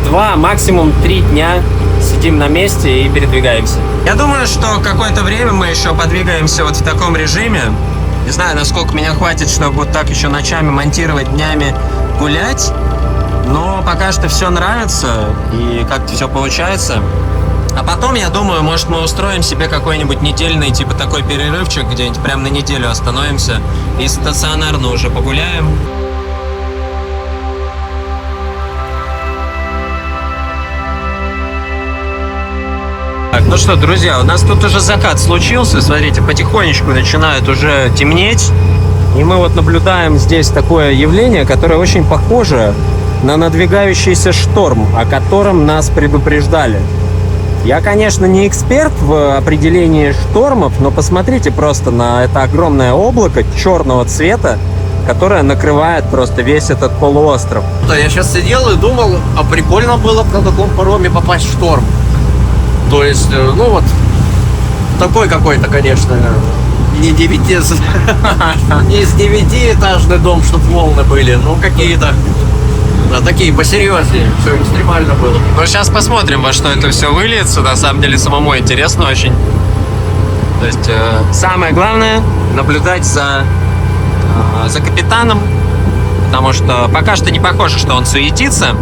2, максимум 3 дня сидим на месте и передвигаемся. Я думаю, что какое-то время мы еще подвигаемся вот в таком режиме. Не знаю, насколько меня хватит, чтобы вот так еще ночами монтировать, днями гулять, но пока что все нравится и как-то все получается. А потом, я думаю, может, мы устроим себе какой-нибудь недельный, типа такой перерывчик, где-нибудь прям на неделю остановимся и стационарно уже погуляем. Так, ну что, друзья, у нас тут уже закат случился. Смотрите, потихонечку начинает уже темнеть. И мы вот наблюдаем здесь такое явление, которое очень похоже на надвигающийся шторм, о котором нас предупреждали. Я, конечно, не эксперт в определении штормов, но посмотрите просто на это огромное облако черного цвета, которая накрывает просто весь этот полуостров. Да, я сейчас сидел и думал, а прикольно было бы на таком пароме попасть в шторм. То есть, ну вот, такой какой-то, конечно, не с 9-этажный дом, чтобы волны были, ну какие-то, да, такие посерьезнее, все экстремально было. Ну, сейчас посмотрим, во что это все выльется. На самом деле, самому интересно очень. То есть, самое главное — наблюдать за капитаном, потому что пока что не похоже, что он суетится.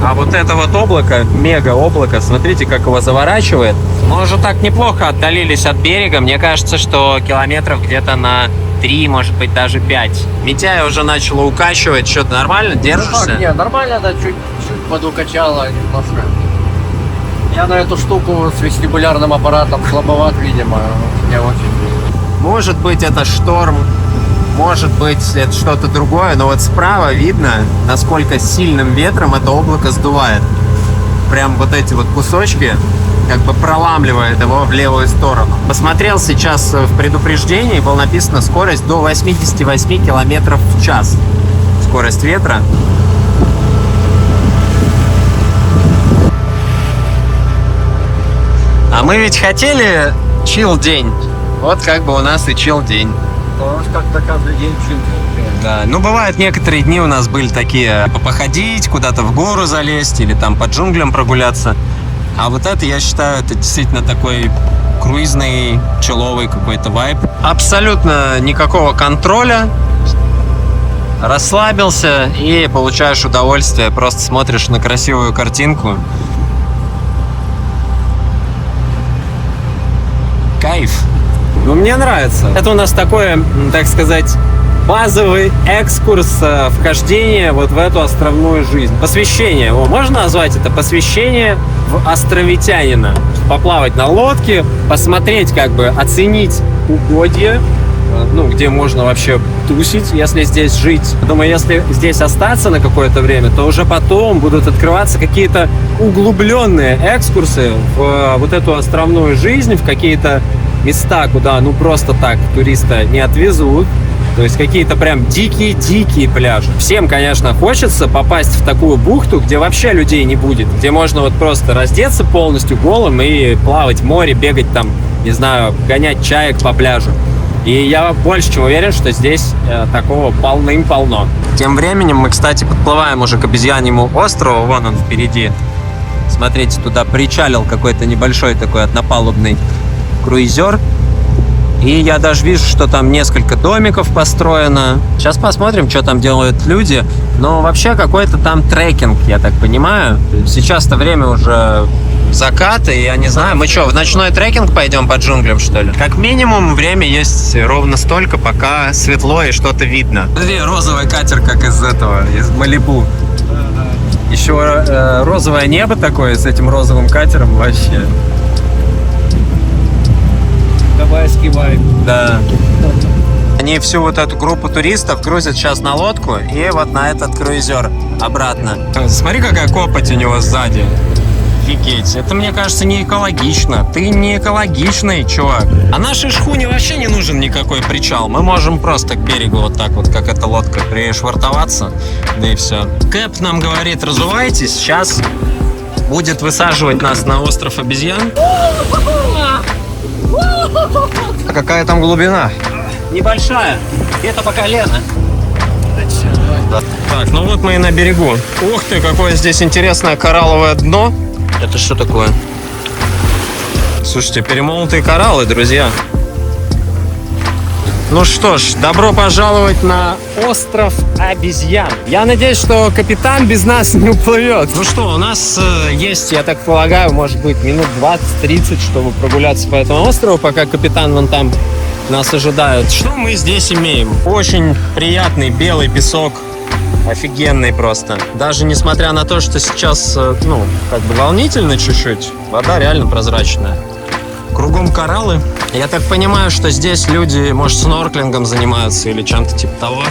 А вот это вот облако, мега-облако, смотрите, как его заворачивает. Мы уже так неплохо отдалились от берега. Мне кажется, что километров где-то на 3, может быть, даже 5. Митяя уже начало укачивать. Что-то нормально? Держишься? Не, нормально, да, чуть подукачало немножко. Я на эту штуку с вестибулярным аппаратом слабоват, видимо. Я очень... Может быть, это шторм, может быть, это что-то другое, но вот справа видно, насколько сильным ветром это облако сдувает. Прям вот эти вот кусочки, как бы проламливает его в левую сторону. Посмотрел сейчас в предупреждении, было написано скорость до 88 километров в час. Скорость ветра. А мы ведь хотели чил день. Вот как бы у нас и чил день. У нас как-то каждый день чил. Да, ну бывают некоторые дни у нас были такие, типа походить, куда-то в гору залезть или там по джунглям прогуляться. А вот это, я считаю, это действительно такой круизный, чиловый какой-то вайб. Абсолютно никакого контроля. Расслабился и получаешь удовольствие, просто смотришь на красивую картинку. Кайф. Ну, мне нравится. Это у нас такое, так сказать, базовый экскурс вхождения вот в эту островную жизнь. Посвящение. Можно назвать это посвящение в островитянина. Поплавать на лодке, посмотреть, как бы оценить угодья, ну, где можно вообще тусить, если здесь жить. Думаю, если здесь остаться на какое-то время, то уже потом будут открываться какие-то углубленные экскурсы в вот эту островную жизнь, в какие-то места, куда ну просто так туриста не отвезут. То есть какие-то прям дикие-дикие пляжи. Всем, конечно, хочется попасть в такую бухту, где вообще людей не будет, где можно вот просто раздеться полностью голым и плавать в море, бегать там, не знаю, гонять чаек по пляжу. И я больше чем уверен, что здесь такого полным-полно. Тем временем мы, кстати, подплываем уже к обезьяньему острову. Вон он впереди. Смотрите, туда причалил какой-то небольшой такой однопалубный круизер. И я даже вижу, что там несколько домиков построено. Сейчас посмотрим, что там делают люди. Но вообще какой-то там трекинг, я так понимаю. Сейчас-то время уже закат, и я не знаю. Мы что, в ночной трекинг пойдем по джунглям, что ли? Как минимум, время есть ровно столько, пока светло и что-то видно. Смотри, розовый катер, как из этого, из Малибу. Еще розовое небо такое с этим розовым катером вообще. Гавайский вайб. Да. Они всю вот эту группу туристов грузят сейчас на лодку и вот на этот круизер обратно. Смотри, какая копоть у него сзади. Офигеть. Это, мне кажется, не экологично. Ты не экологичный, чувак. А нашей шхуне вообще не нужен никакой причал. Мы можем просто к берегу вот так вот, как эта лодка, пришвартоваться. Да и все. Кэп нам говорит, разувайтесь. Сейчас будет высаживать нас на остров обезьян. А какая там глубина? Небольшая, где-то по колено. Так, ну вот мы и на берегу. Ух ты, какое здесь интересное коралловое дно. Это что такое? Слушайте, перемолотые кораллы, друзья. Ну что ж, добро пожаловать на остров обезьян. Я надеюсь, что капитан без нас не уплывет. Ну что, у нас есть, я так полагаю, может быть, минут 20-30, чтобы прогуляться по этому острову, пока капитан вон там нас ожидает. Что мы здесь имеем? Очень приятный белый песок. Офигенный просто. Даже несмотря на то, что сейчас, ну, как бы волнительно чуть-чуть, вода реально прозрачная. Кругом кораллы. Я так понимаю, что здесь люди, может, снорклингом занимаются или чем-то типа того.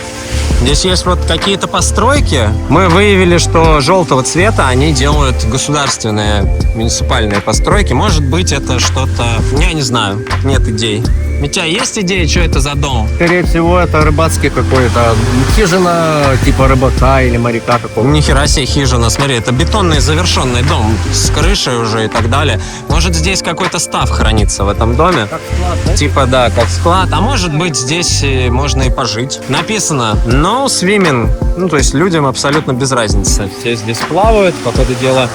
Здесь есть вот какие-то постройки. Мы выявили, что желтого цвета они делают государственные муниципальные постройки. Может быть, это что-то... Я не знаю, нет идей. Митя, есть идеи, что это за дом? Скорее всего, это рыбацкий какой-то. Хижина типа рыбака или моряка какого-то. Нихера себе хижина, смотри, это бетонный завершенный дом с крышей уже и так далее. Может, здесь какой-то став хранится в этом доме? Как склад, да? Типа, да, как склад. А может быть, здесь можно и пожить. Написано «No swimming». Ну, то есть людям абсолютно без разницы. Все здесь плавают, по ходу дела.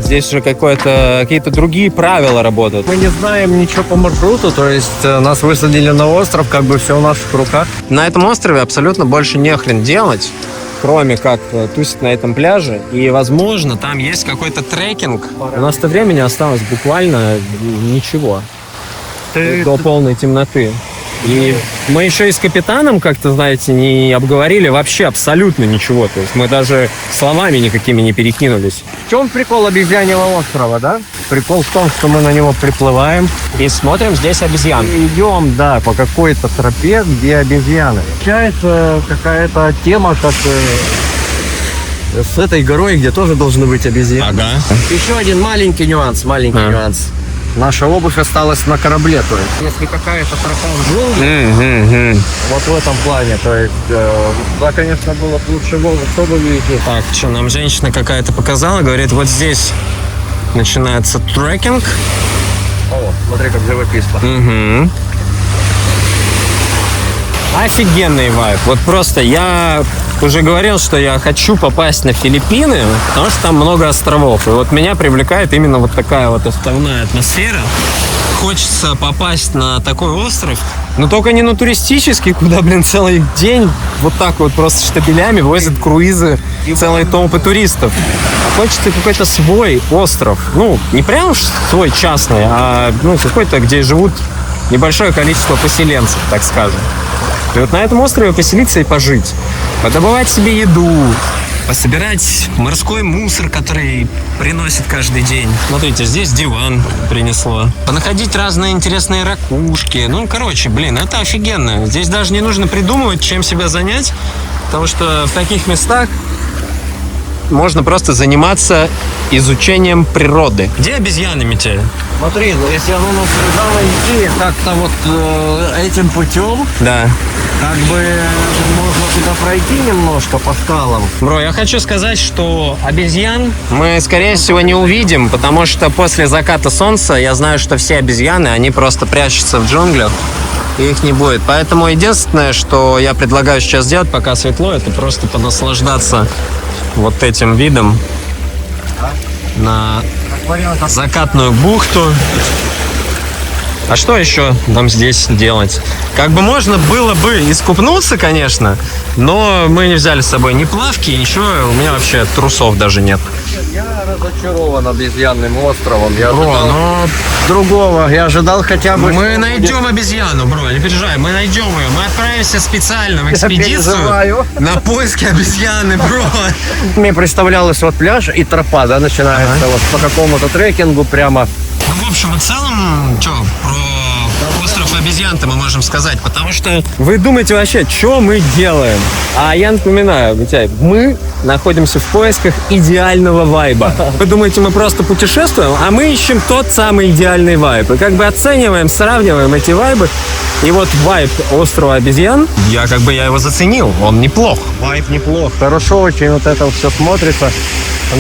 Здесь же какие-то другие правила работают. Мы не знаем ничего по маршруту, то есть нас высадили на остров, как бы все в наших руках. На этом острове абсолютно больше не хрен делать, кроме как тусить на этом пляже. И, возможно, там есть какой-то трекинг. У нас-то времени осталось буквально ничего. До полной темноты. И мы еще и с капитаном, как-то, знаете, не обговорили вообще абсолютно ничего. То есть мы даже словами никакими не перекинулись. В чем прикол обезьяньего острова, да? Прикол в том, что мы на него приплываем. И смотрим здесь обезьян. И идем, да, по какой-то тропе, где обезьяны. Получается какая-то тема, как с этой горой, где тоже должны быть обезьяны. Ага. Еще один маленький нюанс, нюанс. Наша обувь осталась на корабле, то есть если какая-то тропа в джунглях, вот в этом плане, то есть, да, конечно, было бы лучше что бы видеть. Так, что, нам женщина какая-то показала, говорит, вот здесь начинается трекинг. О, смотри, как живописно. Угу. Офигенный вайб. Вот просто я уже говорил, что я хочу попасть на Филиппины, потому что там много островов. И вот меня привлекает именно вот такая вот островная атмосфера. Хочется попасть на такой остров, но только не на туристический, куда, блин, целый день вот так вот просто штабелями возят круизы целые толпы туристов. А хочется какой-то свой остров. Ну, не прям свой частный, а какой-то, где живут небольшое количество поселенцев, так скажем. И вот на этом острове поселиться и пожить. Подобывать себе еду, пособирать морской мусор, который приносит каждый день. Смотрите, здесь диван принесло. Понаходить разные интересные ракушки. Ну, короче, блин, это офигенно. Здесь даже не нужно придумывать, чем себя занять, потому что в таких местах можно просто заниматься изучением природы. Где обезьяны, Митя? Смотри, ну если оно нас предало идти как-то вот этим путем, Да. как бы можно туда пройти немножко по скалам. Бро, я хочу сказать, что обезьян мы, скорее всего, не увидим, потому что после заката солнца я знаю, что все обезьяны, они просто прячутся в джунглях, и их не будет. Поэтому единственное, что я предлагаю сейчас сделать, пока светло, это просто понаслаждаться вот этим видом на закатную бухту. А что еще нам здесь делать? Как бы можно было бы искупнуться, конечно, но мы не взяли с собой ни плавки, ничего. У меня вообще трусов даже нет. Я разочарован обезьянным островом. Я Бро, ожидал но другого. Я ожидал хотя бы... мы найдем обезьяну, бро, не переживай, мы найдем ее. Мы отправимся специально в экспедицию переживаю. на поиски обезьяны, бро. Мне представлялось вот пляж и тропа, да, начинается вот по какому-то трекингу прямо. Ну, в общем и целом, что, про остров обезьян-то мы можем сказать, потому что... Вы думаете вообще, что мы делаем? А я напоминаю, Митяй, мы находимся в поисках идеального вайба. Вы думаете, мы просто путешествуем, а мы ищем тот самый идеальный вайб. И как бы оцениваем, сравниваем эти вайбы. И вот вайб острова обезьян, я его заценил, он неплох. Вайб неплохо. Хорошо очень вот это все смотрится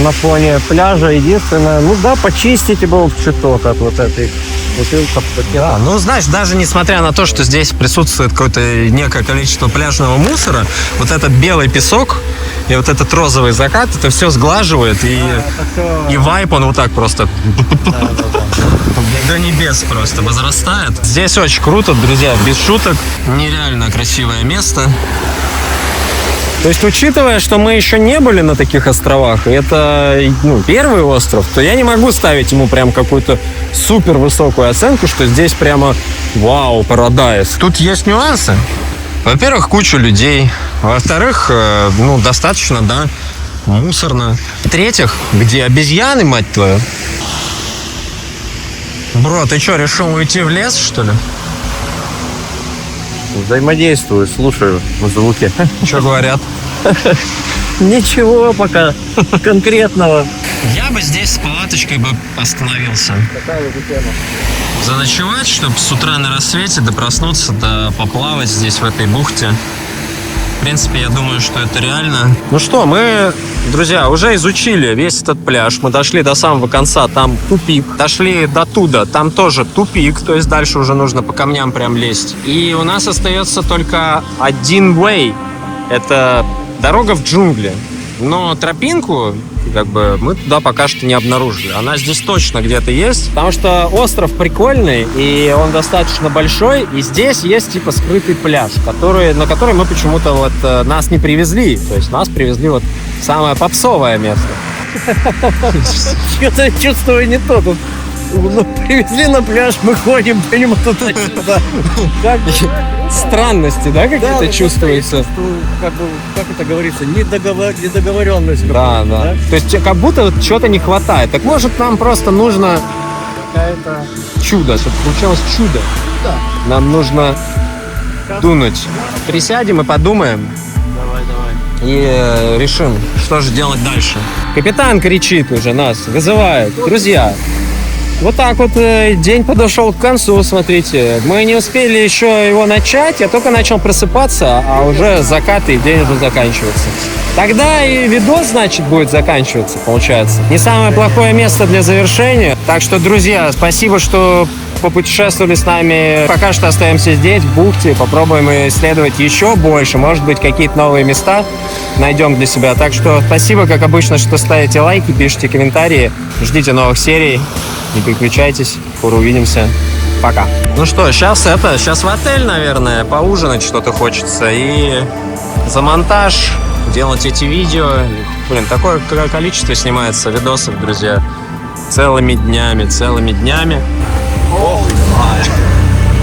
на фоне пляжа. Единственное, ну да, почистите бы чуток от вот этой бутылка. Да, ну, знаешь, даже несмотря на то, что здесь присутствует какое-то некое количество пляжного мусора, вот этот белый песок и вот этот розовый закат, это все сглаживает, и вайп, он вот так просто до небес просто возрастает. Здесь очень круто, друзья, без шуток. Нереально красивое место. То есть, учитывая, что мы еще не были на таких островах, и это первый остров, то я не могу ставить ему прям какую-то супер высокую оценку, что здесь прямо вау, парадайз. Тут есть нюансы. Во-первых, куча людей. Во-вторых, достаточно, да, мусорно. В-третьих, где обезьяны, мать твою? Бро, ты что, решил уйти в лес, что ли? Взаимодействую, слушаю звуки. Что говорят? Ничего пока конкретного. Я бы здесь с палаточкой бы остановился. Заночевать, чтобы с утра на рассвете проснуться, поплавать здесь, в этой бухте. В принципе, я думаю, что это реально. Ну что, мы, друзья, уже изучили весь этот пляж. Мы дошли до самого конца, там тупик. Дошли до туда, там тоже тупик. То есть дальше уже нужно по камням прям лезть. И у нас остается только один way. Это дорога в джунгли. Но тропинку, как бы, мы туда пока что не обнаружили. Она здесь точно где-то есть, потому что остров прикольный, и он достаточно большой, и здесь есть, типа, скрытый пляж, на который мы почему-то вот нас не привезли. То есть нас привезли вот в самое попсовое место. Что-то чувствую не то. Тут привезли на пляж, мы ходим по нему туда-сюда. Странности, да, какие-то чувствуются? Как это говорится, недоговоренность. Да. То есть как будто вот чего-то не хватает. Так может нам просто нужно Какая-то... чудо, чтобы получалось чудо. Да. Нам нужно дунуть. Присядем и подумаем. Давай. И решим, что же делать дальше. Капитан кричит уже, нас вызывает. Друзья, вот так вот день подошел к концу, смотрите. Мы не успели еще его начать, я только начал просыпаться, а уже закат и день уже заканчивается. Тогда и видос, значит, будет заканчиваться, получается. Не самое плохое место для завершения. Так что, друзья, спасибо, что попутешествовали с нами. Пока что остаемся здесь, в бухте. Попробуем исследовать еще больше. Может быть, какие-то новые места найдем для себя. Так что спасибо, как обычно, что ставите лайки, пишите комментарии. Ждите новых серий. Не переключайтесь. Скоро увидимся. Пока. Ну что, сейчас в отель, наверное, поужинать что-то хочется. И за монтаж делать эти видео. Блин, такое количество снимается видосов, друзья. Целыми днями. Ох,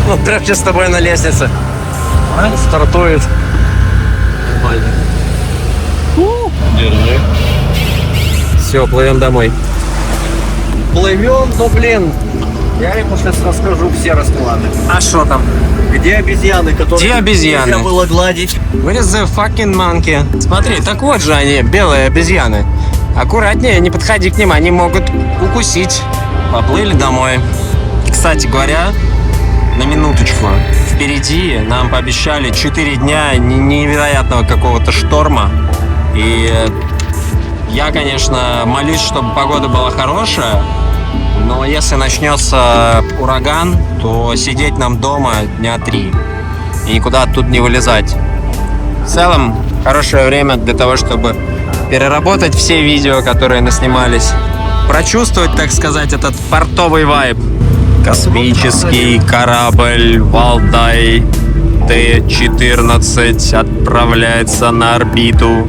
ну, прям сейчас с тобой на лестнице. Стартует. Держи. Все, плывем домой. Плывем, но, блин, я ему сейчас расскажу все расклады. А что там? Где обезьяны, которые Где обезьяны? нельзя было гладить? Where is the fucking monkey? Смотри, так вот же они, белые обезьяны. Аккуратнее, не подходи к ним, они могут укусить. Поплыли домой. Кстати говоря, на минуточку, впереди нам пообещали 4 дня невероятного какого-то шторма. И я, конечно, молюсь, чтобы погода была хорошая, но если начнется ураган, то сидеть нам дома дня 3 и никуда оттуда не вылезать. В целом, хорошее время для того, чтобы переработать все видео, которые наснимались, прочувствовать, так сказать, этот портовый вайб. Космический корабль Валдай Т-14 отправляется на орбиту.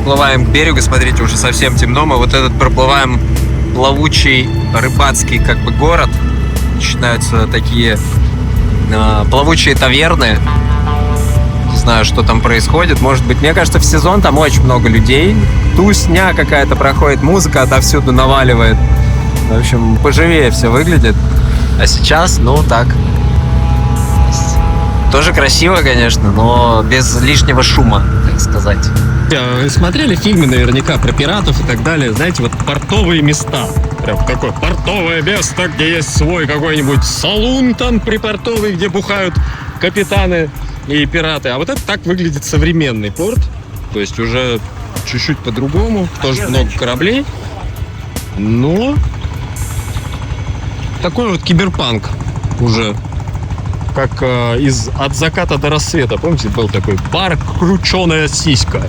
Проплываем к берегу, смотрите, уже совсем темно. Мы вот этот проплываем плавучий рыбацкий как бы город. Начинаются такие плавучие таверны. Не знаю, что там происходит. Может быть, мне кажется, в сезон там очень много людей. Тусня какая-то проходит, музыка отовсюду наваливает. В общем, поживее все выглядит. А сейчас, ну так. Тоже красиво, конечно, но без лишнего шума, так сказать. Смотрели фильмы наверняка про пиратов и так далее. Знаете, вот портовые места. Прям такое портовое место, где есть свой какой-нибудь салун там припортовый, где бухают капитаны и пираты. А вот это так выглядит современный порт. То есть уже чуть-чуть по-другому. Тоже много кораблей. Но такой вот киберпанк уже. Как от заката до рассвета. Помните, был такой бар «Крученая сиська».